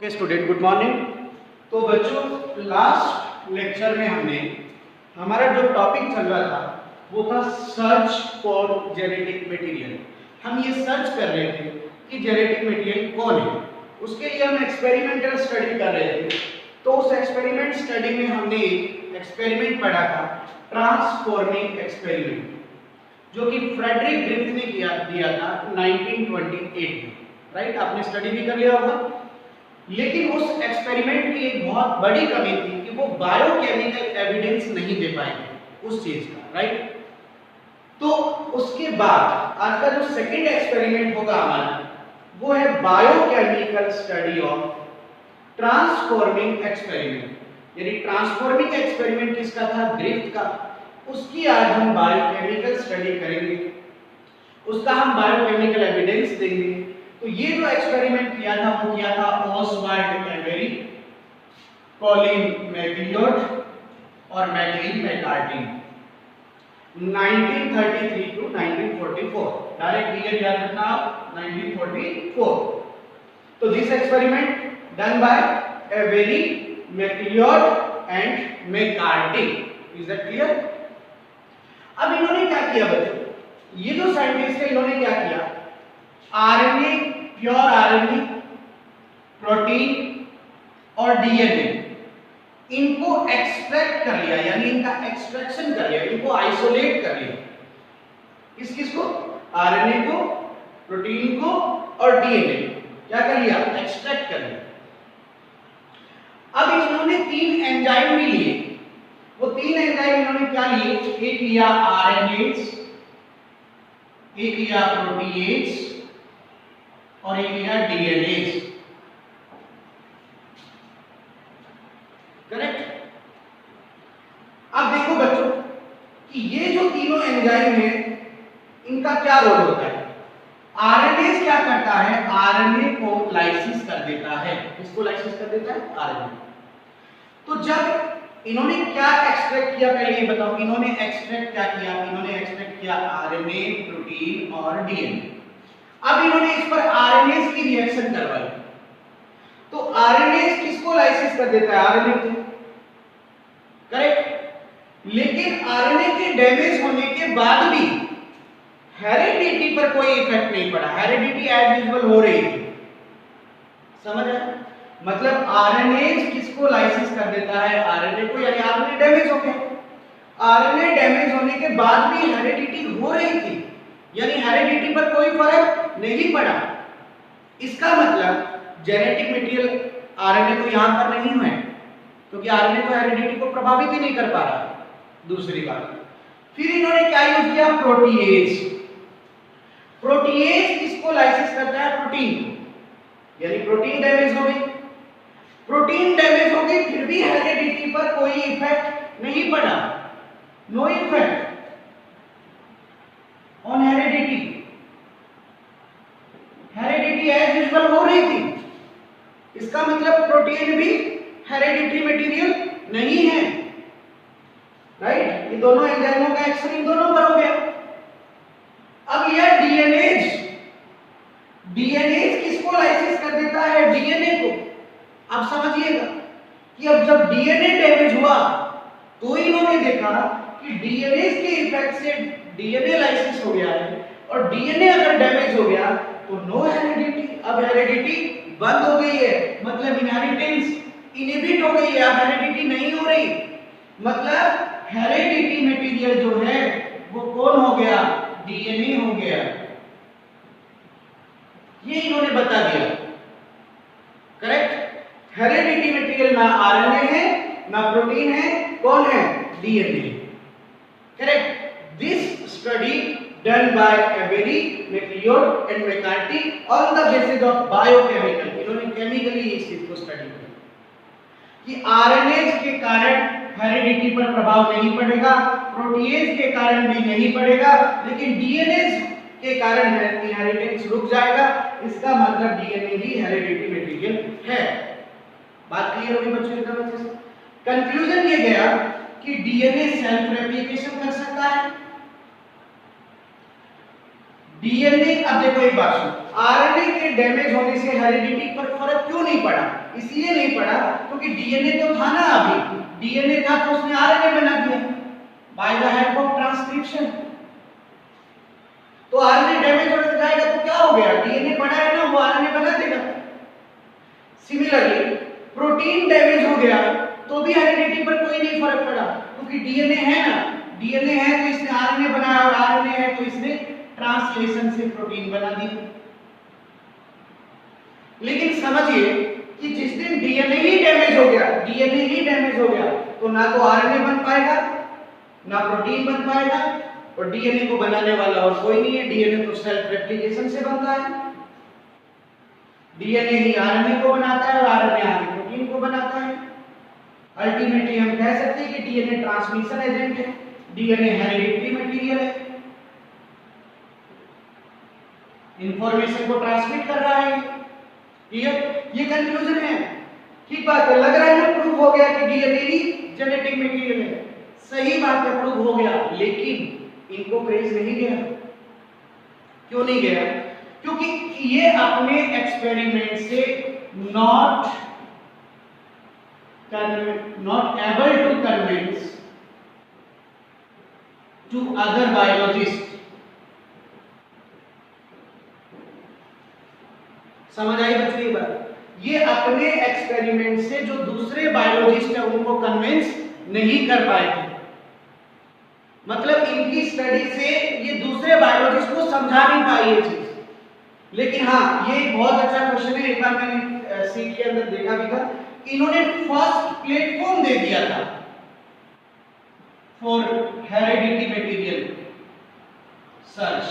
Okay student, good morning. तो बच्चों, last lecture में हमने हमारा जो टॉपिक चल रहा था वो था सर्च फॉर जेनेटिक मटेरियल। हम ये सर्च कर रहे थे कि जेनेटिक मटेरियल कौन है। उसके लिए हम एक्सपेरिमेंटल स्टडी कर रहे थे। तो उस एक्सपेरिमेंट स्टडी में हमने एक एक्सपेरिमेंट पढ़ा था, ट्रांसफॉर्मिंग एक्सपेरिमेंट, जो कि फ्रेडरिक ग्रिफिथ ने दिया था 1928 में। राइट, आपने स्टडी भी कर लिया होगा। लेकिन उस एक्सपेरिमेंट की एक बहुत बड़ी कमी थी कि वो बायोकेमिकल एविडेंस नहीं दे पाए उस चीज का। राइट, तो उसके बाद आज का जो सेकंड एक्सपेरिमेंट होगा हमारा वो है biochemical study of transforming experiment. यानी ट्रांसफॉर्मिंग एक्सपेरिमेंट किसका था? ग्रिफिथ का। उसकी आज हम बायोकेमिकल स्टडी करेंगे, उसका हम बायोकेमिकल एविडेंस देंगे। तो ये जो एक्सपेरिमेंट किया था वो किया था ऑसवाल्ड एवेरी, कॉलिन मैकलियोड और Maclyn McCarty, 1933 to 1944। Direct year याद रखना आप, 1944। तो this experiment done by Avery, MacLeod and McCarty. Is that clear? अब इन्होंने क्या किया बच्चों, ये जो साइंटिस्ट है इन्होंने क्या किया, आरएनए, प्योर आरएनए, प्रोटीन और डीएनए, इनको एक्सट्रैक्ट कर लिया, यानी इनका एक्सट्रैक्शन कर लिया, इनको आइसोलेट कर लिया। किसको? आरएनए को, प्रोटीन को और डीएनए क्या कर लिया? एक्सट्रैक्ट कर लिया। अब इन्होंने 3 एंजाइम भी लिए। वो 3 एंजाइम इन्होंने क्या लिए? एक लिया आरएनएज, एक लिया प्रोटीएज और एक लिया डीएनएज। करेक्ट? अब देखो बच्चों कि ये जो तीनों एंजाइम हैं इनका क्या रोल होता है। आरएनएज क्या करता है? आरएनए को लाइसिस कर देता है। किसको लाइसिस कर देता है? आरएनए। तो जब इन्होंने क्या एक्सट्रैक्ट किया, पहले ये बताओ, इन्होंने एक्सट्रैक्ट क्या किया? इन्होंने एक्सट्रैक्ट किया आरएनए, प्रोटीन और डीएनए। अब इन्होंने इस पर आरएनएज की रिएक्शन करवाई। तो आरएनएज किसको लाइसिस कर देता है? आरएनए को। करेक्ट? लेकिन आरएनए के डैमेज होने के बाद भी हेरिडिटी पर कोई इफेक्ट नहीं पड़ा। हेरिडिटी एज यूजुअल हो रही थी। समझ आया? मतलब आरएनएज किसको लाइसिस कर देता है? आरएनए को। यानी आरएनए डैमेज हो गया। आरएनए डैमेज होने के बाद भी हेरिडिटी हो रही थी, यानी हेरिडिटी पर कोई फर्क नहीं पड़ा। इसका मतलब जेनेटिक मटेरियल आरएनए तो यहां पर नहीं है, क्योंकि आरएनए तो हेरिडिटी को प्रभावित ही नहीं कर पा रहा। दूसरी बात, फिर इन्होंने क्या यूज किया? प्रोटीएज। प्रोटीएज किसको लाइसिस करता है? प्रोटीन को। यानी प्रोटीन डैमेज हो गई। प्रोटीन डैमेज हो गई, फिर भी हेरिडिटी पर कोई इफेक्ट नहीं पड़ा। No effect on heredity. Heredity as usual हो रही थी। इसका मतलब प्रोटीन भी हेरिडिटरी मटेरियल नहीं है। राइट? ये दोनों एंजाइमों का एक्शन इन दोनों पर हो गया। अब यह डीएनएज, डीएनएज किसको लाइसिस कर देता है? डीएनए को। आप समझिएगा कि अब जब डीएनए डैमेज हुआ तो इन्होंने देखा कि डीएनए के इफेक्ट से डीएनए लाइसिस हो गया है, और डीएनए अगर डैमेज हो गया तो नो हेरिडिटी। अब हेरिडिटी बंद हो गई है, मतलब इनहेरिटेंस इनहिबिट हो गई है। अब हेरिडिटी नहीं हो रही, मतलब हेरिडिटी मटेरियल जो है वो कौन हो गया? डीएनए हो गया। ये इन्होंने बता दिया। करेक्ट? हेरिडिटी मटेरियल ना आरएनए है, ना प्रोटीन है, कौन है? DNA. Correct? This study done by Avery, MacLeod and McCarthy on the basis of biochemical। इन्होंने केमिकली इस चीज को स्टडी किया कि आरएनएज के कारण हेरिडिटी पर प्रभाव नहीं पड़ेगा, प्रोटीएज के कारण भी नहीं पड़ेगा, लेकिन डीएनएज के कारण इनहेरिटेंस रुक जाएगा। इसका मतलब डीएनए ही हेरिडिटी मटेरियल है। बात क्लियर होगी बच्चों? एकदम अच्छे से। कंक्लूजन ये गया कि डीएनए सेल्फ रेप्लिकेशन कर सकता है। डीएनए, अब देखो एक बात सुनो, आरएनए के डैमेज होने से हेरिडिटी पर फर्क क्यों नहीं पड़ा? इसलिए नहीं पड़ा क्योंकि डीएनए तो था ना, अभी डीएनए था तो उसने आरएनए बना दिया by the help of transcription. तो आरएनए डैमेज हो जाएगा तो क्या हो गया? डीएनए पड़ा है ना, वो आरएनए बना देगा। सिमिलरली प्रोटीन डैमेज हो गया तो भी हेरिडिटी पर कोई नहीं फर्क पड़ा क्योंकि डीएनए है ना, डीएनए है तो इसने आरएनए बनाया और आरएनए है तो इसने ट्रांसलेशन से प्रोटीन बना दी। लेकिन समझिए कि जिस दिन डीएनए ही डैमेज हो गया, डीएनए ही डैमेज हो गया तो ना तो आरएनए बन पाएगा ना प्रोटीन बन पाएगा, और डीएनए को बनाने वाला और कोई नहीं है। डीएनए तो सेल्फ रेप्लिकेशन से बनता है, डीएनए ही आरएनए को बनाता है और आरएनए आगे प्रोटीन को बनाता है। अल्टीमेटली हम कह सकते हैं कि डीएनए ट्रांसमिशन एजेंट है, डीएनए हेरिडिटरी मटेरियल है, इंफॉर्मेशन को ट्रांसमिट कर रहा है। ये कंक्लूजन है, ठीक बात है। लग रहा है ना प्रूव हो गया कि डीएनए ही जेनेटिक मटेरियल है, सही बात है, प्रूव हो गया। लेकिन इनको क्रेज नहीं गया। क्यों नहीं गया? क्योंकि ये अपने एक्सपेरिमेंट से not able to convince to other biologist. समझ आई बच्चों ये बात? ये अपने एक्सपेरिमेंट से जो दूसरे बायोलॉजिस्ट है उनको कन्विंस नहीं कर पाए थे। मतलब इनकी स्टडी से ये दूसरे बायोलॉजिस्ट को समझा नहीं पाई ये चीज। लेकिन हाँ, ये एक बहुत अच्छा क्वेश्चन है, एक बार मैंने सीट के अंदर देखा भी था। इन्होंने फर्स्ट प्लेटफॉर्म दे दिया था for heredity material search.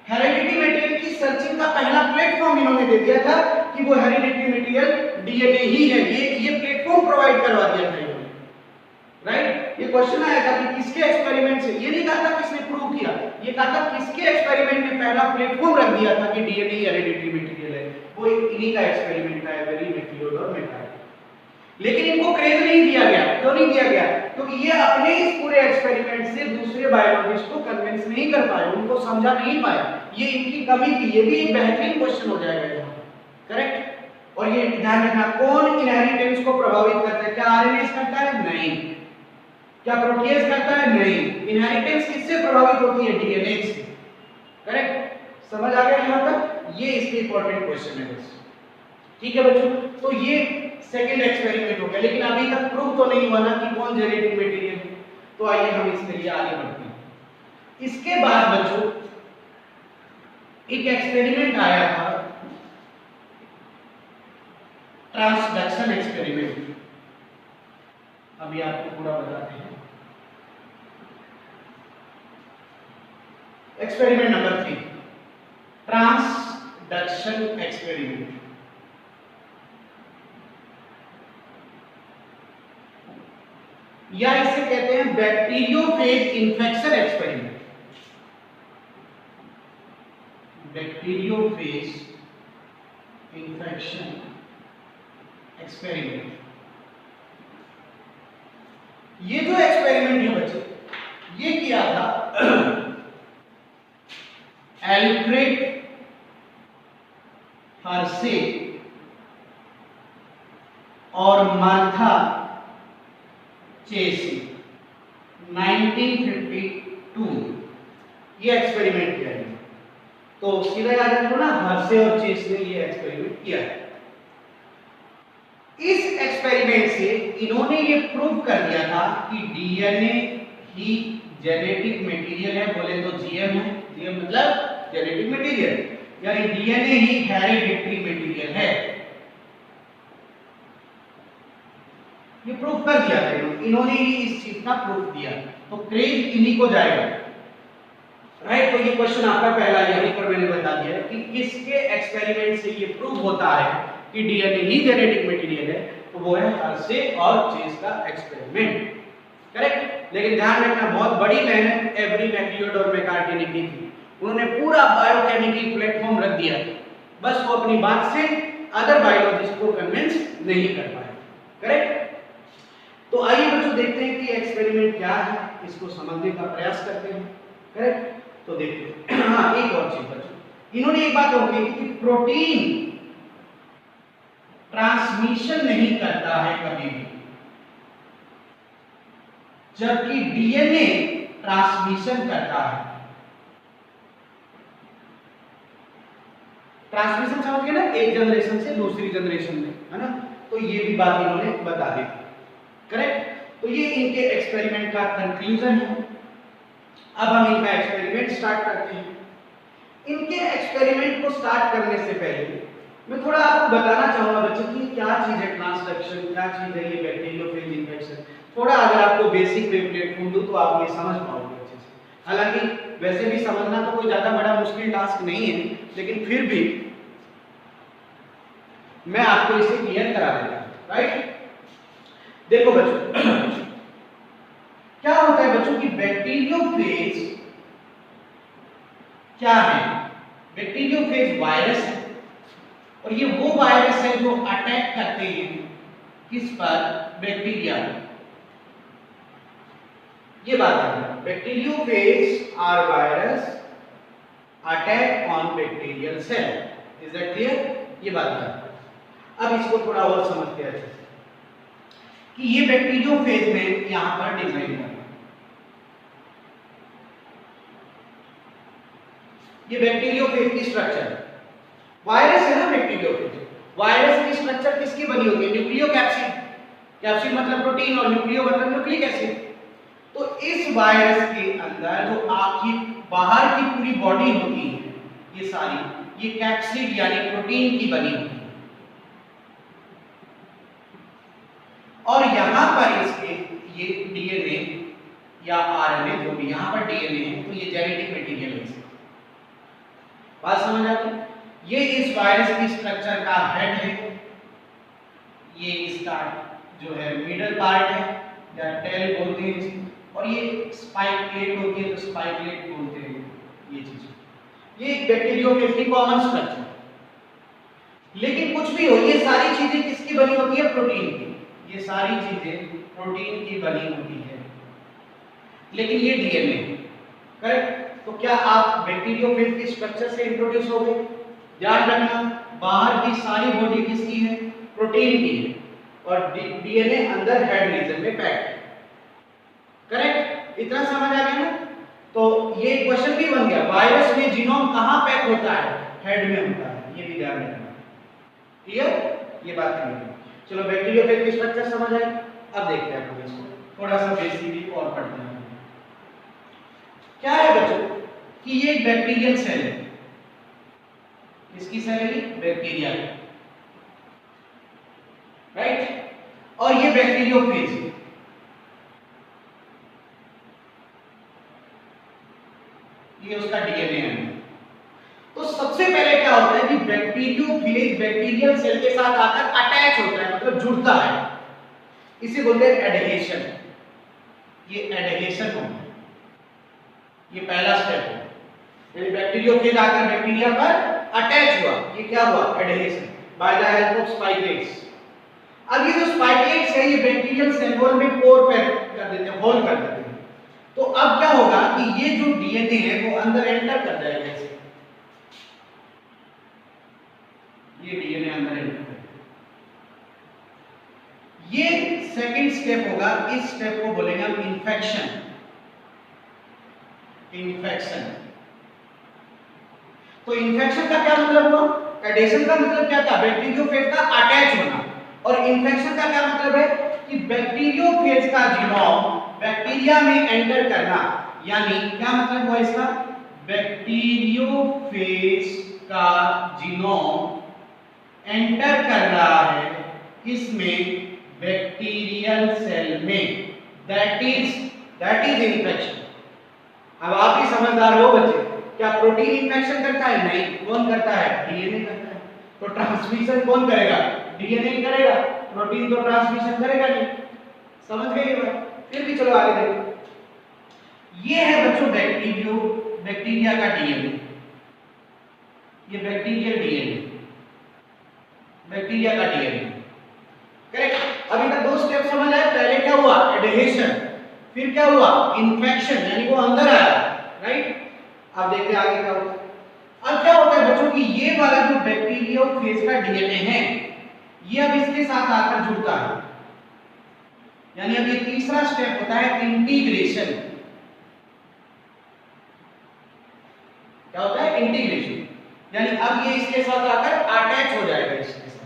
Heredity material की सर्चिंग का पहला प्लेटफॉर्म इन्होंने दे दिया था कि वो हेरिडिटी मटेरियल डीएनए ही है। ये प्लेटफॉर्म प्रोवाइड करवा दिया था इन्होंने, राइट? ये क्वेश्चन आया था कि किसके एक्सपेरिमेंट से, ये नहीं कहा था किसने प्रूव किया, ये कहा था किसके एक्सपेरिमेंट ने पहला प्लेटफॉर्म रख दिया था कि डीएनए हेरिडिटी मटेरियल है। वो इन्हीं का एक्सपेरिमेंट था, एवरी मैक्लियोड और मैकार्टी। लेकिन इनको क्रेज नहीं दिया गया। क्यों नहीं दिया गया? क्योंकि ये अपने इस पूरे एक्सपेरिमेंट से दूसरे बायोलॉजिस्ट को कन्विंस नहीं कर पाए, उनको समझा नहीं पाए। ये इनकी कमी थी। ये भी एक बेहतरीन क्वेश्चन हो जाएगा यहाँ, करेक्ट? और ये ध्यान रखना, कौन इनहेरिटेंस को प्रभावित करता है? क्या आरएनए करता है? नहीं। क्या प्रोटीएज करता है? नहीं। इनहेरिटेंस किससे प्रभावित होती है? डीएनए से, करेक्ट? समझ आ गया यहाँ तक? ये इसके इंपॉर्टेंट क्वेश्चन है बस, ठीक है बच्चों? तो ये सेकंड एक्सपेरिमेंट हो गया, लेकिन अभी तक प्रूव तो नहीं हुआ ना कि कौन जेनेटिक मटेरियल है। तो आइए हम इसके लिए आगे बढ़ते हैं। इसके बाद बच्चों एक एक्सपेरिमेंट आया था, ट्रांसडक्शन एक्सपेरिमेंट। अभी आपको पूरा बताते हैं। Experiment number 3, transduction experiment. या इसे कहते हैं bacteriophage infection experiment. Bacteriophage infection experiment. ये जो एक्सपेरिमेंट है बच्चे, ये किया था एल्फ्रेड हर्शे और मार्था चेसी 1952 ये एक्सपेरिमेंट किया है। तो सीधा याद रखो ना, हर्शे और चेस ने ये एक्सपेरिमेंट किया है। इस एक्सपेरिमेंट से इन्होंने ये प्रूव कर दिया था कि डीएनए ही जेनेटिक मटेरियल है। बोले तो जीएम है, जीएम मतलब जेनेटिक मटेरियल, यानी डीएनए ही हेरिडिटरी मटेरियल है। ये प्रूफ कर दिया था इन्होंने ही इस चीज का प्रूफ दिया। तो क्रेज इन्हीं को जाएगा, राइट? तो ये क्वेश्चन आपका पहला यहीं पर मैंने बता दिया कि किसके एक्सपेरिमेंट से ये प्रूफ होता है कि डीएनए ही जेनेटिक मटेरियल है। तो वो है हर्शे और चेस का एक्सपेरिमेंट, करेक्ट? लेकिन ध्यान रखना, बहुत बड़ी मेहनत एवरी मैक्लियोड और मैकार्टी ने की थी। उन्होंने पूरा बायोकेमिकल प्लेटफॉर्म रख दिया, बस वो अपनी बात से अदर बायोलॉजिस्ट को कन्विंस नहीं कर पाए, करेक्ट? तो आइए बच्चों देखते हैं कि एक्सपेरिमेंट क्या है, इसको समझने का प्रयास करते हैं, करेक्ट? तो देखो हाँ एक और चीज बच्चों, इन्होंने एक बात और कही कि प्रोटीन ट्रांसमिशन नहीं करता है कभी भी, जबकि डीएनए ट्रांसमिशन करता है। ट्रांसमिशन समझ गए ना, एक जनरेशन से दूसरी जनरेशन में, है ना? तो ये भी बात इन्होंने बता दी, करेक्ट? तो ये इनके एक्सपेरिमेंट का कंक्लूजन है। अब हम इनका एक्सपेरिमेंट स्टार्ट करते हैं। इनके एक्सपेरिमेंट को स्टार्ट करने से पहले मैं थोड़ा आपको बताना चाहूंगा बच्चों कि क्या चीज है ट्रांसडक्शन, क्या चीज है ये बैक्टीरियोफेज इन्फेक्शन। थोड़ा अगर आपको बेसिक प्लेटफॉर्म दूं तो आप ये समझ पाओगे अच्छे से। हालांकि वैसे भी समझना तो कोई ज्यादा बड़ा मुश्किल टास्क नहीं है, लेकिन फिर भी मैं आपको इसे क्लियर करा देता हूं, राइट? देखो बच्चों क्या होता है बच्चों की बैक्टीरियोफेज क्या है? बैक्टीरियोफेज वायरस है, और ये वो वायरस है जो अटैक करते हैं किस पर? बैक्टीरिया पर। ये बात है, bacteriophage are virus attack on bacterial cell. Is that clear? ये बात है। अब इसको थोड़ा और समझते हैं अच्छे से कि ये बैक्टीरियोफेज में यहां पर डिजाइन करना, ये बैक्टीरियोफेज की स्ट्रक्चर, वायरस है ना बैक्टीरियोफेज, वायरस की स्ट्रक्चर किसकी बनी होती है? न्यूक्लियोकैप्सिड। कैप्सिड मतलब प्रोटीन और न्यूक्लियो मतलब न्यूक्लिक एसिड। तो इस वायरस के अंदर जो आपकी बाहर की पूरी बॉडी होती है, ये सारी ये कैप्सिड यानी प्रोटीन की बनी होती है, और यहां पर इसके ये डीएनए या आरएनए जो भी यहां पर डीएनए है, तो ये जेनेटिक मटेरियल है। बात समझ आती है? ये इस वायरस की स्ट्रक्चर का हेड है, ये इसका जो है मिडल पार्ट है या टेल बोलते हैं इसे, और ये स्पाइकलेट होती है तो स्पाइकलेट बोलते हैं ये चीज। ये एक बैक्टीरियोफेज की कॉमन स्ट्रक्चर। लेकिन कुछ भी हो, ये सारी चीजें किसकी बनी होती है? प्रोटीन की। ये सारी चीजें प्रोटीन की बनी होती है, लेकिन ये डीएनए, करेक्ट? तो क्या आप बैक्टीरियोफेज की स्ट्रक्चर से इंट्रोड्यूस हो गए? ध्यान रखना, बाहर की सारी बॉडी किसकी है? प्रोटीन की है, और डीएनए अंदर हेड रीजन में पैक है, करेक्ट? इतना समझ आ गया ना? तो ये क्वेश्चन भी बन गया, वायरस में जीनोम कहां पैक होता है? हेड में होता है, ये भी ध्यान रखना। क्लियर? ये बात क्लियर है। चलो बैक्टीरियोफेज की स्ट्रक्चर समझ आए, अब देखते हैं हम इसको थोड़ा सा बेसिकली और पढ़ते हैं। क्या है बच्चों कि ये एक बैक्टीरियल सेल है। किसकी सेल है? Bacteria, right? और ये बैक्टीरियोफेज है। ये उसका डीएनए है। तो सबसे पहले क्या होता है कि बैक्टीरियोफेज बैक्टीरियल सेल के साथ आकर अटैच होता है, मतलब जुड़ता है। इसे बोलते हैं एडहेशन। ये एडहेशन होता है, ये पहला स्टेप है। यानी बैक्टीरियोफेज आकर बैक्टीरिया पर अटैच हुआ, ये क्या हुआ? Adhesion by the help of spikelets. अब ये जो स्पाइकलेट्स है ये बैक्टीरियल सेल वॉल में पोर कर देते हैं, होल कर देते हैं। तो अब क्या होगा कि ये जो डीएनए है वो अंदर एंटर कर जाएगा। ऐसे ये डीएनए अंदर एंटर कर, ये सेकंड स्टेप होगा। इस स्टेप को बोलेंगे हम इन्फेक्शन। इन्फेक्शन, तो इन्फेक्शन का क्या मतलब हुआ? एडेशन का मतलब क्या था? बैक्टीरियोफेज का अटैच होना। और इन्फेक्शन का क्या मतलब है कि बैक्टीरियोफेज का जीनोम बैक्टीरिया में एंटर करना। यानी क्या मतलब हुआ इसका? बैक्टीरियोफेज का जीनोम एंटर कर रहा है इसमें बैक्टीरियल सेल में, दैट इज इन्फेक्शन। अब आप ही समझदार हो बच्चे, क्या प्रोटीन इन्फेक्शन करता है? नहीं। कौन करता है? डीएनए करता है। तो ट्रांसमिशन कौन करेगा? डीएनए करेगा। प्रोटीन तो ट्रांसमिशन करेगा नहीं। समझ गए ये बात? फिर भी चलो आगे देखो। ये है बच्चों बैक्टीरिया का डीएनए। ये बैक्टीरियल डीएनए, बैक्टीरिया का डीएनए, करेक्ट? अभी तक दो स्टेप समझ आए। पहले क्या हुआ? एडहेशन, फिर क्या हुआ? इन्फेक्शन, यानी वो अंदर आया, राइट। अब देखते हैं आगे क्या होता है। अब क्या होता है बच्चों कि ये वाला जो बैक्टीरियोफेज का डीएनए है ये अब इसके साथ आकर जुड़ता है, यानी अब ये तीसरा स्टेप होता है इंटीग्रेशन। क्या होता है? इंटीग्रेशन, यानी अब ये इसके साथ आकर अटैच हो जाएगा, इसके साथ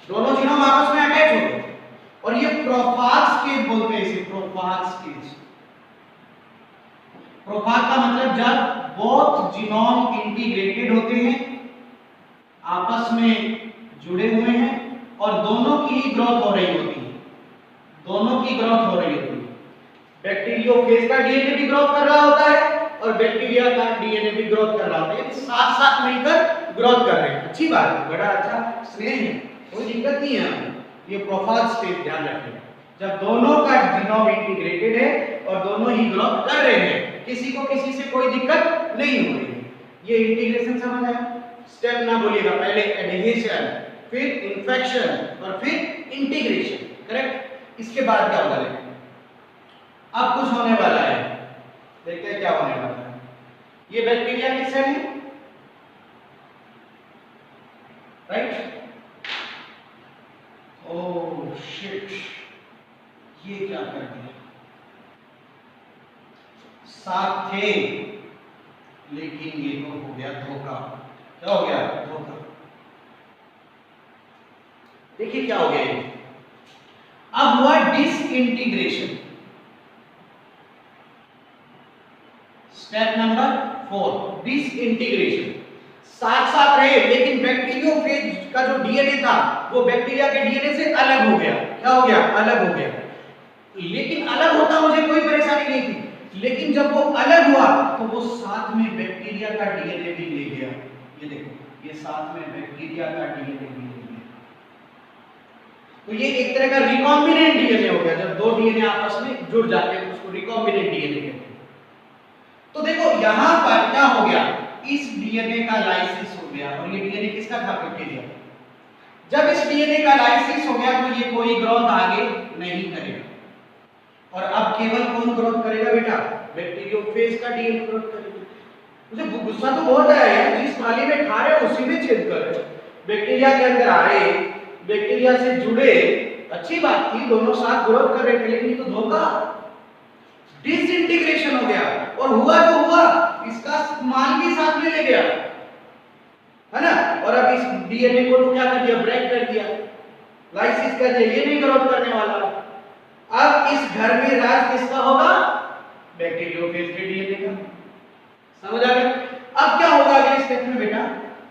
दोनों जीनोम आपस में अटैच हो गए और ये प्रोफाग स्टेज बोलते हैं इसे, प्रोफाग स्टेज। प्रोफाग का मतलब जब बोथ जीनोम इंटीग्रेटेड होते हैं, आपस में जुड़े हुए हैं और दोनों की ही ग्रोथ हो रही होती है, दोनों की ग्रोथ हो रही होती है। बैक्टीरियोफेज का डीएनए भी ग्रोथ कर रहा होता है और बैक्टीरिया का डीएनए भी ग्रोथ कर रहा होता है, साथ साथ मिलकर ग्रोथ कर रहे हैं। अच्छी बात है, बड़ा अच्छा स्नेह है, कोई दिक्कत नहीं है। ये प्रोफाग स्टेज ध्यान रखें, जब दोनों का जीनोम इंटीग्रेटेड है और दोनों ही ग्रोथ कर रहे हैं, किसी को किसी से कोई दिक्कत नहीं हो रही है। ये इंटीग्रेशन समझ आया? स्टेप ना बोलिएगा, पहले एडहेशन, फिर इन्फेक्शन और फिर इंटीग्रेशन, करेक्ट। इसके बाद क्या होगा देखिए, अब कुछ होने वाला है, देखते हैं क्या होने वाला है। ये बैक्टीरिया की सेल है, राइट। ओह शिट, ये क्या कर दिया, साथ थे लेकिन ये तो हो गया धोखा। क्या हो गया? धोखा। देखिए क्या हो गया ये, अब हुआ डिसइंटीग्रेशन। Step number 4 disintegration. साथ साथ रहे लेकिन बैक्टीरियोफेज का जो डीएनए था वो बैक्टीरिया के डीएनए से अलग हो गया। क्या हो गया? अलग हो गया। लेकिन अलग होता मुझे कोई परेशानी नहीं थी, लेकिन जब वो अलग हुआ तो वो साथ में बैक्टीरिया का डीएनए भी ले गया। ये देखो, ये साथ में बैक्टीरिया का डीएनए भी ले गया, तो ये एक तरह का रिकॉम्बिनेंट डीएनए हो गया। जब दो डीएनए आपस में जुड़ जाते हैं तो उसको रिकॉम्बिनेंट डीएनए कहते हैं। तो देखो यहां पर क्या हो गया, इस डीएनए का लाइसिस हो गया और ये डीएनए किसका था? बैक्टीरिया। जब इस डीएनए का लाइसिस हो गया तो ये कोई ग्रोथ आगे नहीं करेगा और अब केवल कौन ग्रोथ करेगा बेटा? बैक्टीरियोफेज का डीएनए ग्रोथ करेगा। मुझे गुस्सा तो बहुत आया यार, जिस थाली में खा रहे हो उसी में छेद कर रहे हो। बैक्टीरिया के अंदर आए, बैक्टीरिया से जुड़े, अच्छी बात थी, दोनों साथ ग्रोथ कर रहे थे, लेकिन ये तो धोखा, डिसइंटीग्रेशन हो गया। और हुआ जो हुआ, इसका माल भी साथ में ले गया, है ना। और अब इस डीएनए को तो क्या कर दिया? ब्रेक कर दिया, लाइसिस कर दिया, ये नहीं ग्रोथ करने वाला। अब इस घर में राज किसका होगा? बैक्टीरियोफेज के डीएनए का। समझ आ गया? अब क्या होगा अगले स्टेप में बेटा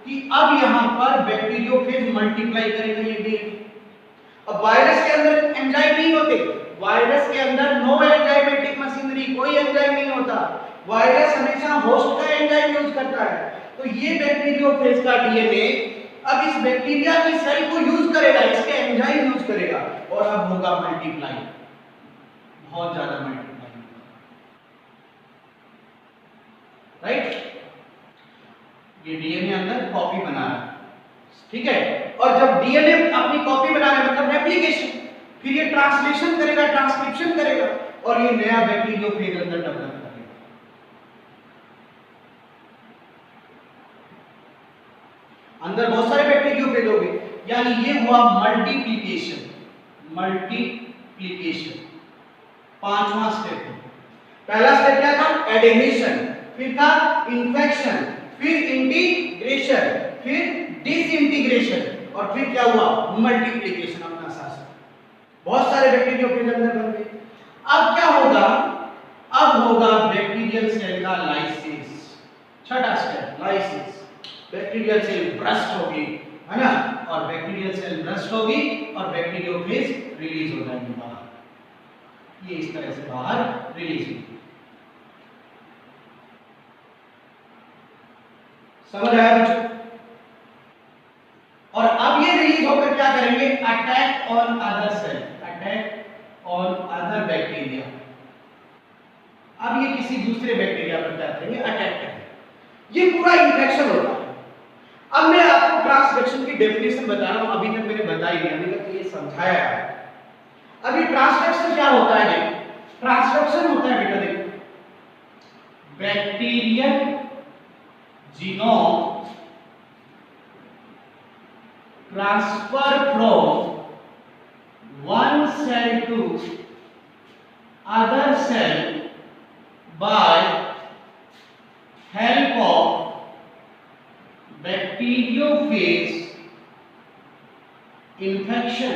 कि अब यहां पर बैक्टीरियोफेज मल्टीप्लाई करेगा ये डीएनए। अब वायरस के अंदर एंजाइम नहीं होते, वायरस के अंदर नो एंजाइमेटिक मशीनरी, कोई एंजाइम नहीं होता। वायरस हमेशा होस्ट का एंजाइम यूज करता है। तो ये बैक्टीरियोफेज का डीएनए अब इस बैक्टीरिया की सेल को यूज करेगा, इसके एंजाइम यूज करेगा और अब होगा मल्टीप्लाई, बहुत ज्यादा मल्टीप्लाई, राइट। ये डीएनए अंदर कॉपी बना रहा है, ठीक है। और जब डीएनए अपनी कॉपी बना रहा है मतलब रेप्लिकेशन, फिर ये ट्रांसलेशन करेगा, ट्रांसक्रिप्शन करेगा और ये नया बैक्टीरियोफेज अंदर डेवलप करेगा। अंदर बहुत सारे बैक्टीरियोफेज हो गए, यानी ये हुआ मल्टीप्लिकेशन। मल्टीप्लिकेशन पांचवा स्टेप। पहला स्टेप क्या था? एडेनेशन, फिर था इन्फेक्शन, फिर इंटीग्रेशन, फिर डिसइंटीग्रेशन और फिर क्या हुआ? मल्टीप्लिकेशन। अपना साथ बहुत सारे बैक्टीरियोफेज अंदर बन गए। अब क्या होगा? अब होगा बैक्टीरियल सेल का लाइसिस। छठा step lysis. Bacterial cell burst होगी, है ना, और बैक्टीरियल सेल ब्रस्ट होगी और बैक्टीरियोफेज रिलीज हो जाएंगे बाहर। ये इस तरह से बाहर रिलीज होगी। समझ आया बच्चों? और अब ये रिलीज होकर क्या करेंगे? Attack on other cell, attack on other bacteria. अब ये किसी दूसरे बैक्टीरिया पर क्या करेंगे? अटैक करेंगे। ये पूरा इन्फेक्शन होता है। अब मैं आपको ट्रांसक्रिप्शन की डेफिनेशन बता रहा हूं, अभी तक मैंने बताई नहीं, अभी तक ये समझाया है। अभी ट्रांसक्रिप्शन क्या होता है? ट्रांसक्रिप्शन होता है बेटा, देखो bacterial genome transfer from one cell to other cell by help of bacteriophage infection.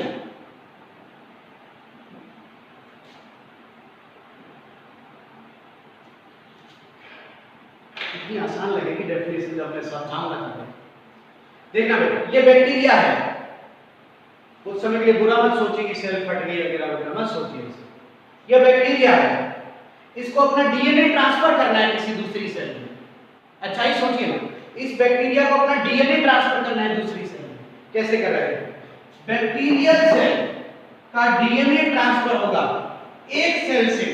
इतनी आसान लगेगी डेफिनेशन जब मैं समझाऊंगा तब। देखना बेटा, ये बैक्टीरिया है, उस समय के लिए बुरा मत सोचिए कि सेल फट गई वगैरह वगैरह, मत सोचिए इसे। यह बैक्टीरिया है, इसको अपना डीएनए ट्रांसफर करना है किसी दूसरी सेल में। अच्छा ही सोचिए ना, इस बैक्टीरिया को अपना डीएनए ट्रांसफर करना है दूसरी सेल में। कैसे कर रहा है? बैक्टीरियल सेल का डीएनए ट्रांसफर होगा एक सेल से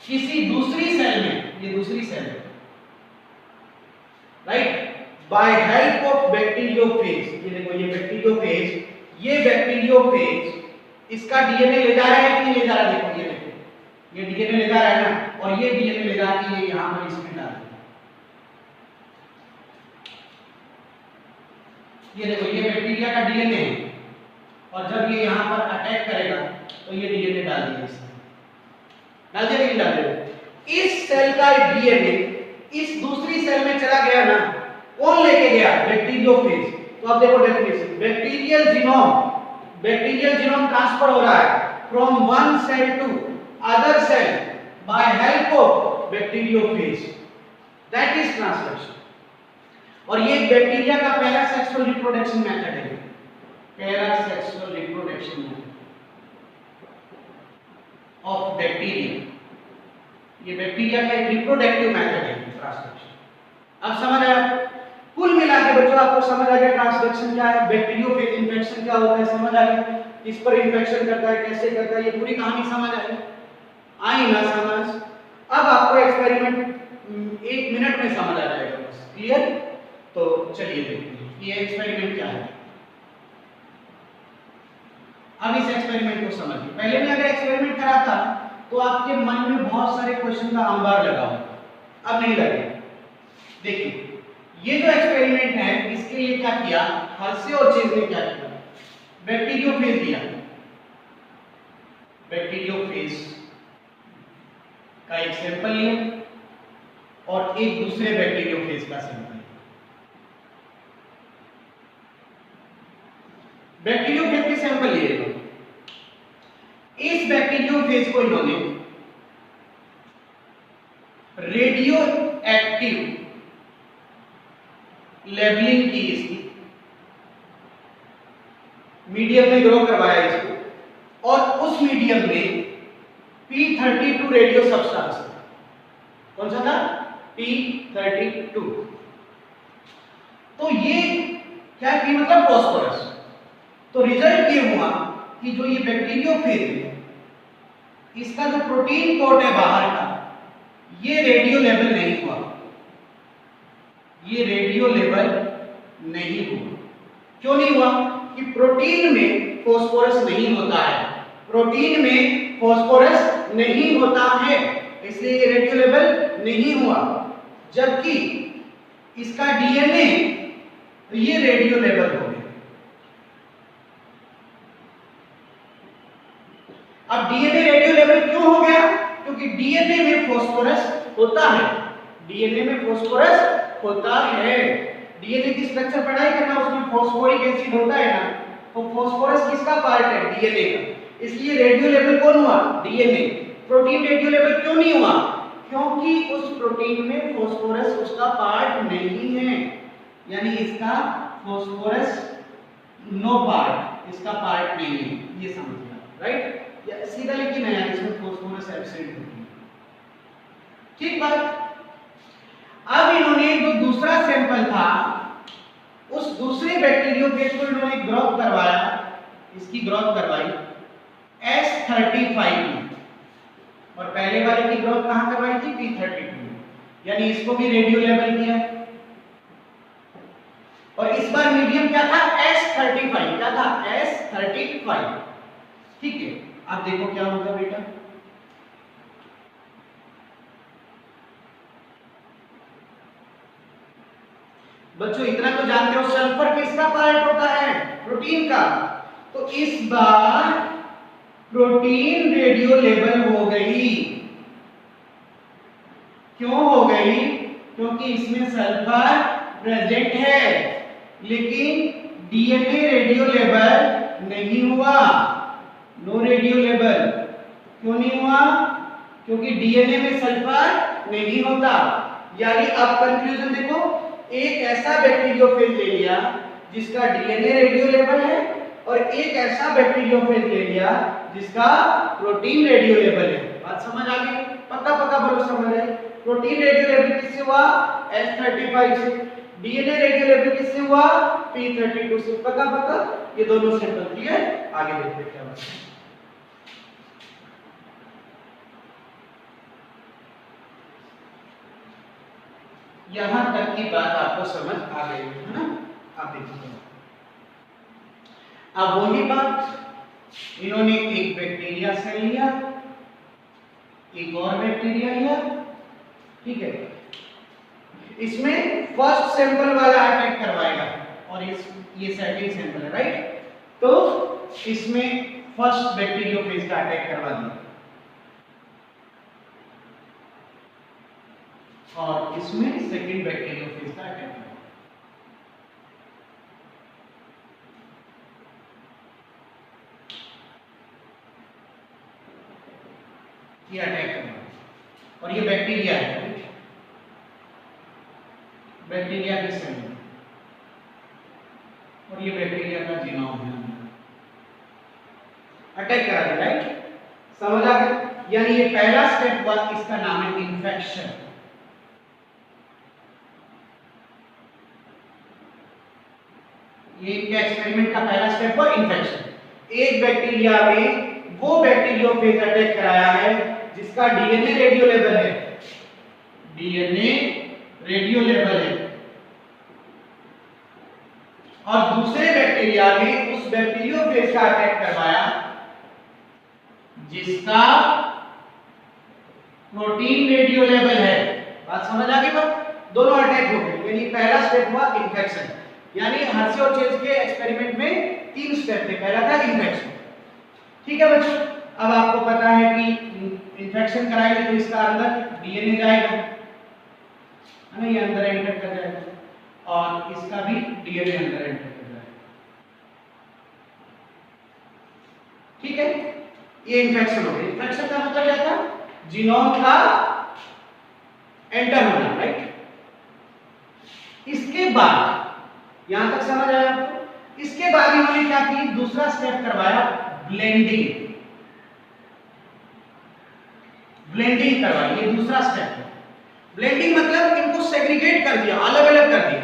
किसी दूसरी सेल में, ये दूसरी सेल है, right, by help of bacteriophage. ये देखो, ये बैक्टीरियोफेज, ये बैक्टीरियोफेज इसका डीएनए ले जा रहा है कि नहीं ले जा रहा? देखो, ये देखो, ये डीएनए ले जा रहा है ना, और ये डीएनए ले जा के ये यहां पर इसमें डाल देगा। ये देखो, ये बैक्टीरिया का डीएनए है, और जब ये यहां पर अटैक करेगा तो ये डीएनए डाल देगा इसमें। डाल देगा कि नहीं डाल देगा? इस सेल का डीएनए इस दूसरी सेल में चला गया ना, कौन लेके गया? बैक्टीरियोफेज। तो अब देखो डेफिनेशन, बैक्टीरियल जीनोम ट्रांसफर हो रहा है from one cell to other cell by help of bacteriophage, that is transcription. और ये बैक्टीरिया का पहला सेक्सुअल रिप्रोडक्शन मेथड है, पहला sexual reproduction method of bacteria. ये बैक्टीरिया का एक रिप्रोडक्टिव मेथड है ट्रांसक्रिप्शन। अब समझ आया? कुल मिला के बच्चों आपको समझ आ गया ट्रांसक्रिप्शन क्या है, बैक्टीरियोफेज इन्फेक्शन क्या होता है समझ आ गया, किस पर इन्फेक्शन करता है, कैसे करता है, ये पूरी कहानी समझ आई ना समझ? अब आपको एक्सपेरिमेंट 1 मिनट में समझ आ जाएगा बस, क्लियर? तो चलिए देखते हैं ये एक्सपेरिमेंट क्या है। अब इस एक्सपेरिमेंट को समझिए। पहले में अगर एक्सपेरिमेंट करा था तो आपके मन में बहुत सारे क्वेश्चन का अंबार लगा होगा, अब नहीं लगेगा। देखिए, ये जो एक्सपेरिमेंट है इसके लिए क्या किया, हर्षे और चेज ने क्या किया, बैक्टीरियोफेज दिया, बैक्टीरियोफेज का एक सैंपल लिया और एक दूसरे बैक्टीरियोफेज का सैंपल लिया। बैक्टीरियोफेज के सैंपल लिए तो इस बैक्टीरियोफेज को इन्होंने रेडियो एक्टिव लेबलिंग की, इसकी मीडियम में ग्रो करवाया इसको, और उस मीडियम में P32 रेडियो सब्सटेंस था। कौन सा था? P32। तो ये क्या की मतलब फॉस्फोरस। तो रिजल्ट ये हुआ कि जो ये बैक्टीरियोफेज है इसका जो प्रोटीन कोट है बाहर का, ये रेडियो लेवल नहीं हुआ, ये रेडियो लेवल नहीं हुआ। क्यों नहीं हुआ? कि प्रोटीन में फॉस्फोरस नहीं होता है, प्रोटीन में फॉस्फोरस नहीं होता है, इसलिए ये रेडियो लेवल नहीं हुआ। जबकि इसका डीएनए, तो ये रेडियो लेवल हो गया। अब डीएनए रेडियो लेवल क्यों हो गया? क्योंकि डीएनए में फॉस्फोरस होता है, डीएनए में फॉस्फोरस होता है। डीएनए की स्ट्रक्चर पढ़ाई करना, उसमें फॉस्फोरिक एसिड होता है ना, तो फॉस्फोरस किसका पार्ट है? डीएनए का। इसलिए रेडियो लेवल कौन हुआ? डीएनए। प्रोटीन रेडियो लेवल क्यों नहीं हुआ? क्योंकि उस प्रोटीन में फॉस्फोरस उसका पार्ट नहीं है, यानी इसका फॉस्फोरस नो पार्ट, इसका पार्ट नहीं है, ये समझिए, राइट? या सीधा लेकिन है, इसमें फॉस्फोरस एब्सेंट होती है, ठीक बात। अब इन्होंने जो दूसरा सैंपल था उस दूसरे बैक्टीरियोफेज को इन्होंने ग्रोथ करवाया, इसकी ग्रोथ करवाई S35 में, और पहले वाले की ग्रोथ कहां करवाई थी? P32 में, यानी इसको भी रेडियो लेवल किया, और इस बार मीडियम क्या था? S35। क्या था? S35। ठीक है, अब देखो क्या होगा बेटा, बच्चों इतना तो जानते हो सल्फर किसका पार्ट होता है? प्रोटीन का। तो इस बार प्रोटीन रेडियो लेबल हो गई। क्यों हो गई? क्योंकि इसमें सल्फर प्रेजेंट है, लेकिन डीएनए रेडियो लेबल नहीं हुआ। No radio label. क्यों नहीं हुआ? क्योंकि डीएनए में सल्फर नहीं होता। यानी अब कंक्लूजन देखो, एक ऐसा बैक्टीरियोफेज ले लिया जिसका डीएनए रेडियो लेबल है, और एक ऐसा बैक्टीरियोफेज ले लिया जिसका प्रोटीन रेडियो लेबल है। बात समझ आ गई? पक्का पक्का बोलो समझ आई? प्रोटीन रेडियो लेबल किससे हुआ? S35 से। डीएनए रेडियो लेबल किससे हुआ? P32 से। पक्का पक्का? ये दोनों सिंपल। क्लियर? आगे देखते हैं क्या होता है। यहां तक की बात आपको समझ आ गई है ना? आप देखिए, अब वही बात, इन्होंने एक बैक्टीरिया सेल लिया, एक और बैक्टीरिया लिया, ठीक है। इसमें फर्स्ट सैंपल वाला अटैक करवाएगा और ये सेकंड सैंपल है, राइट? तो इसमें फर्स्ट बैक्टीरियोफेज का अटैक करवा दिया और इसमें सेकंड बैक्टीरियोफेज का अटैक करवा। ये अटैक करवा और ये बैक्टीरिया है, बैक्टीरिया के सेल और ये बैक्टीरिया का जीनोम है। अटैक करा दिया, राइट? समझ आ गया? यानी ये पहला स्टेप हुआ, इसका नाम है इन्फेक्शन। ये क्या एक्सपेरिमेंट का पहला स्टेप हुआ? इन्फेक्शन। एक बैक्टीरिया में वो बैक्टीरियोफेज अटैक कराया है जिसका डीएनए रेडियो लेवल है, डीएनए रेडियो लेवल है, और दूसरे बैक्टीरिया में उस बैक्टीरियोफेज का अटैक करवाया जिसका प्रोटीन रेडियो लेवल है। बात समझ आ गई? बात दोनों अटैक हो गए, यानी पहला स्टेप हुआ इन्फेक्शन। यानी हर्शी और चेज के एक्सपेरिमेंट में 3 स्टेप थे। पहला था इन्फेक्शन, ठीक है बच्चों? अब आपको पता है कि इन्फेक्शन कराएंगे तो इसका अंदर डीएनए जाएगा, है ना? ये अंदर एंटर कर जाएगा और इसका भी डीएनए अंदर एंटर कर जाएगा, ठीक है? ये इन्फेक्शन हो गया। इन्फेक्शन का मतलब क्या था? जीनोम का एंटर होना, राइट? इसके बाद यहां तक समझ आया आपको? इसके बाद इन्होंने क्या की? दूसरा स्टेप करवाया, ब्लेंडिंग। ब्लेंडिंग करवाई, ये दूसरा स्टेप है। ब्लेंडिंग मतलब इनको सेग्रीगेट कर दिया, अलग अलग कर दिया।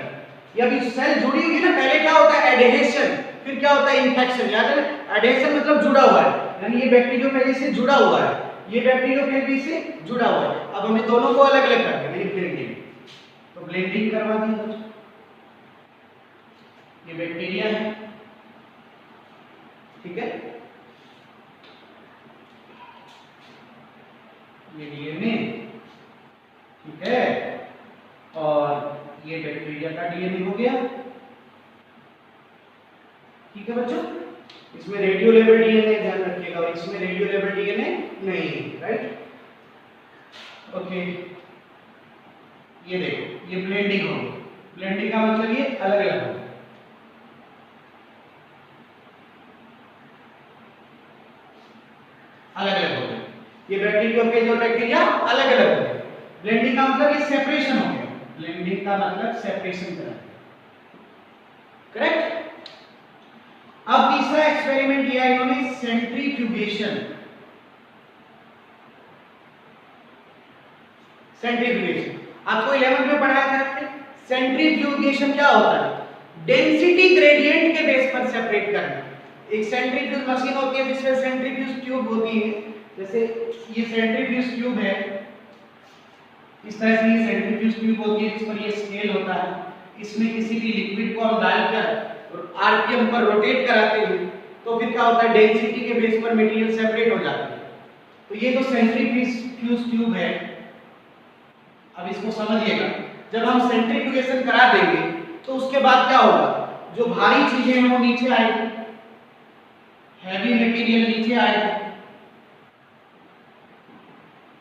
ये अभी सेल जुड़ी हुई ना, पहले क्या होता है? एडेहेशन, फिर क्या होता है? इन्फेक्शन। याद है? एडेहेशन मतलब जुड़ा हुआ है, यानी ये बैक्टीरियोफेज से जुड़ा हुआ है, ये बैक्टीरियोफेज से जुड़ा हुआ है। अब हमें दोनों को अलग अलग कर दिया, यानी ब्लेंडिंग। तो ब्लेंडिंग करवा दी बच्चों। ये बैक्टीरिया है, ठीक है? ये डीएनए, ठीक है? और ये बैक्टीरिया का डीएनए हो गया, ठीक है बच्चों? इसमें रेडियो लेवल डीएनए ध्यान रखिएगा और इसमें रेडियो लेवल डीएनए नहीं है, राइट? ओके, ये देखो, ये ब्लेंडिंग हो गई। ब्लेंडिंग का मतलब ये अलग अलग हो गया, अलग अलग हो गया। ये बैक्टीरियोफेज और बैक्टीरिया अलग अलग हो गए। ब्लेंडिंग का मतलब ये सेपरेशन हो गया। ब्लेंडिंग का मतलब सेपरेशन करना, करेक्ट? अब तीसरा एक्सपेरिमेंट किया इन्होंने, सेंट्रीफ्यूगेशन। सेंट्रीफ्यूगेशन आपको 11th में पढ़ाया था। सेंट्रीफ्यूगेशन क्या होता है? डेंसिटी ग्रेडियंट के बेस पर सेपरेट करना। एक सेंट्रीफ्यूज मशीन होती है जिसमें सेंट्रीफ्यूज ट्यूब होती है, जैसे ये सेंट्रीफ्यूज ट्यूब है, इस तरह से ये सेंट्रीफ्यूज ट्यूब होती है जिस पर ये स्केल होता है। इसमें किसी भी लिक्विड को हम डालकर आरपीएम पर रोटेट कराते हैं तो फिर क्या होता है? डेंसिटी के बेस पर मटेरियल सेपरेट हो जाता है। तो ये जो सेंट्रीफ्यूज ट्यूब है, अब इसको समझिएगा। जब हम सेंट्रीफ्यूगेशन करा देंगे तो उसके बाद क्या होगा, जो भारी चीजें हैं वो नीचे आएगी, हैवी मटेरियल नीचे आएगा,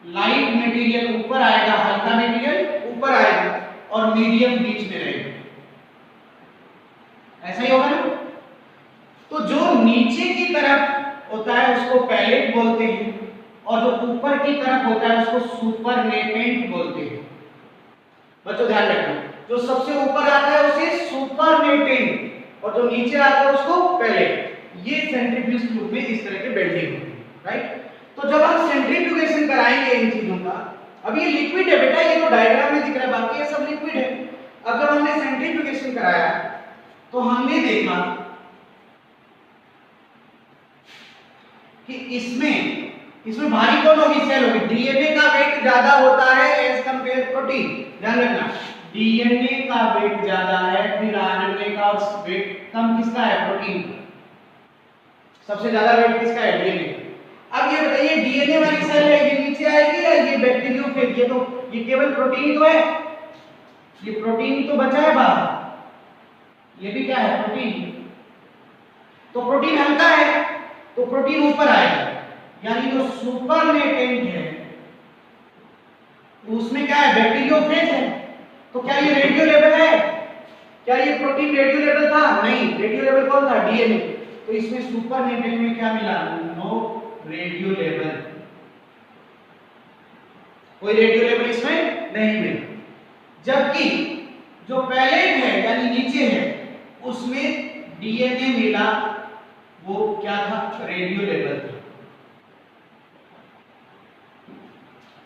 लाइट मटेरियल ऊपर आएगा, हल्का मटेरियल ऊपर आएगा और मीडियम बीच में रहेगा। ऐसा ही होगा ना। तो जो नीचे की तरफ होता है उसको पैलेट बोलते हैं और जो ऊपर की तरफ होता है उसको सुपरनेटेंट बोलते हैं। बच्चों ध्यान रखना, जो सबसे ऊपर आता है उसे सुपरनेटेंट और जो नीचे आता है उसको पैलेट। ये सेंट्रीफ्यूज ट्यूब में इस तरह के बेल्डिंग होती है, राइट। तो जब हम सेंट्रीफ्यूगेशन कराएंगे इन चीजों का, अब ये लिक्विड है बेटा, ये तो डायग्राम में दिख रहा है, बाकी ये सब लिक्विड है। अब जब हमने सेंट्रीफ्यूगेशन कराया तो हमने देखा कि इसमें भारी कौन होगी, सेल होगी। डीएनए का वेट ज्यादा होता है एज कंपेयर प्रोटीन, ध्यान रखना, डीएनए का वेट ज्यादा है, फिर आरएनए का वेट कम किसका है, प्रोटीन का। सबसे ज्यादा वेट किसका है, डीएनए। अब ये बताइए डीएनए वाली सेल है ये नीचे आएगी या ये बैक्टीरियोफेज, ये केवल प्रोटीन ही तो है, ये प्रोटीन ही तो बचा है बाहर, ये भी क्या है, प्रोटीन। तो प्रोटीन हल्का है तो प्रोटीन ऊपर आएगा, यानी जो सुपरनेटेंट है उसमें क्या है, बैक्टीरियोफेज है। तो क्या ये रेडियो लेवल है, क्या ये प्रोटीन रेडियो लेवल था, नहीं, रेडियो लेवल कौन था, डीएनए। तो इसमें सुपरनेटेंट में क्या मिला, नो रेडियो लेवल, कोई रेडियो लेवल इसमें नहीं मिला। जबकि जो पैलेट है यानी नीचे है उसमें डीएनए मिला, वो क्या था, रेडियो लेवल था,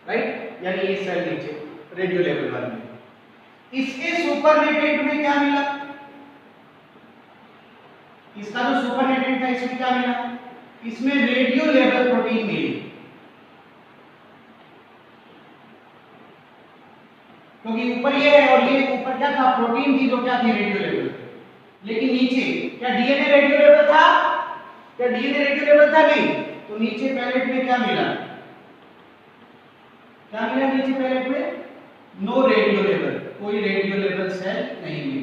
राइट। यानी ये सेल नीचे रेडियो लेवल वाली। इसके सुपरनेटेंट में क्या मिला, इसका जो सुपरनेटेंट था इसमें क्या मिला, इसमें रेडियो लेवल प्रोटीन मिली। क्योंकि ऊपर ये है और ये ऊपर क्या था, प्रोटीन थी जो क्या थी, रेडियो लेवल। लेकिन नीचे क्या डीएनए रेडियो लेवल था, क्या डीएनए रेडियो लेवल था, नहीं। तो नीचे पैलेट में क्या मिला, क्या मिला नीचे पैलेट में, नो रेडियो लेवल, कोई रेडियो लेवल सेल नहीं मिली,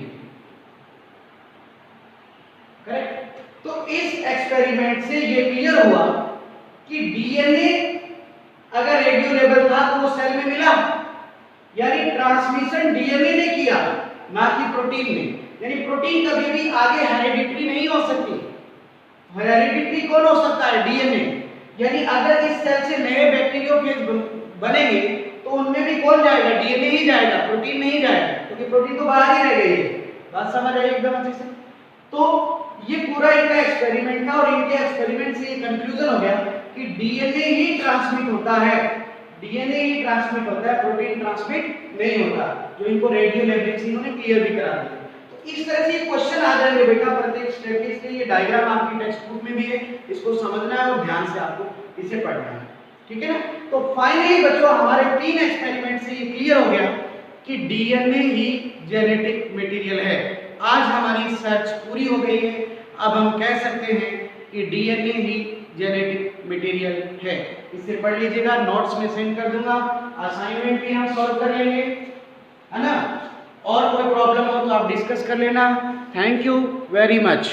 करेक्ट। तो इस एक्सपेरिमेंट से ये क्लियर हुआ कि डीएनए अगर रेडियो लेवल था तो वो सेल में मिला, यानी ट्रांसमिशन डीएनए ने किया ना कि प्रोटीन ने। यानी प्रोटीन कभी भी आगे हेरिडिटरी नहीं हो सकती, हेरिडिटरी कौन हो सकता है, डीएनए। यानी अगर इस सेल से नए बैक्टीरियोफेज बनेंगे तो उनमें भी कौन जाएगा, डीएनए ही जाएगा, प्रोटीन नहीं जाएगा, क्योंकि प्रोटीन तो बाहर ही रह गई है। बात समझ आई एकदम अच्छे से। तो ये पूरा इनका एक्सपेरिमेंट था और इनके एक्सपेरिमेंट से ये कंक्लूजन हो गया कि डीएनए ही ट्रांसमिट होता है, डीएनए ही ट्रांसमिट होता है, प्रोटीन ट्रांसमिट नहीं होता, जो इनको रेडियो लेवल से इन्होंने क्लियर भी करा दिया। तो इस तरह से क्वेश्चन आ जाएंगे बेटा प्रत्येक स्टेप के, इसलिए ये डायग्राम आपकी टेक्स्ट बुक में भी है, इसको समझना है और ध्यान से आपको इसे पढ़ना है, ठीक है ना। तो फाइनली बच्चों हमारे 3 एक्सपेरिमेंट से ये क्लियर हो गया कि डीएनए ही जेनेटिक मटेरियल है। आज हमारी सर्च पूरी हो गई है, अब हम कह सकते हैं कि डीएनए ही जेनेटिक मटेरियल है। इसे पढ़ लीजिएगा, नोट्स में सेंड कर दूंगा, असाइनमेंट भी हम सॉल्व कर लेंगे, है ना। और कोई प्रॉब्लम हो तो आप डिस्कस कर लेना। Thank you very much.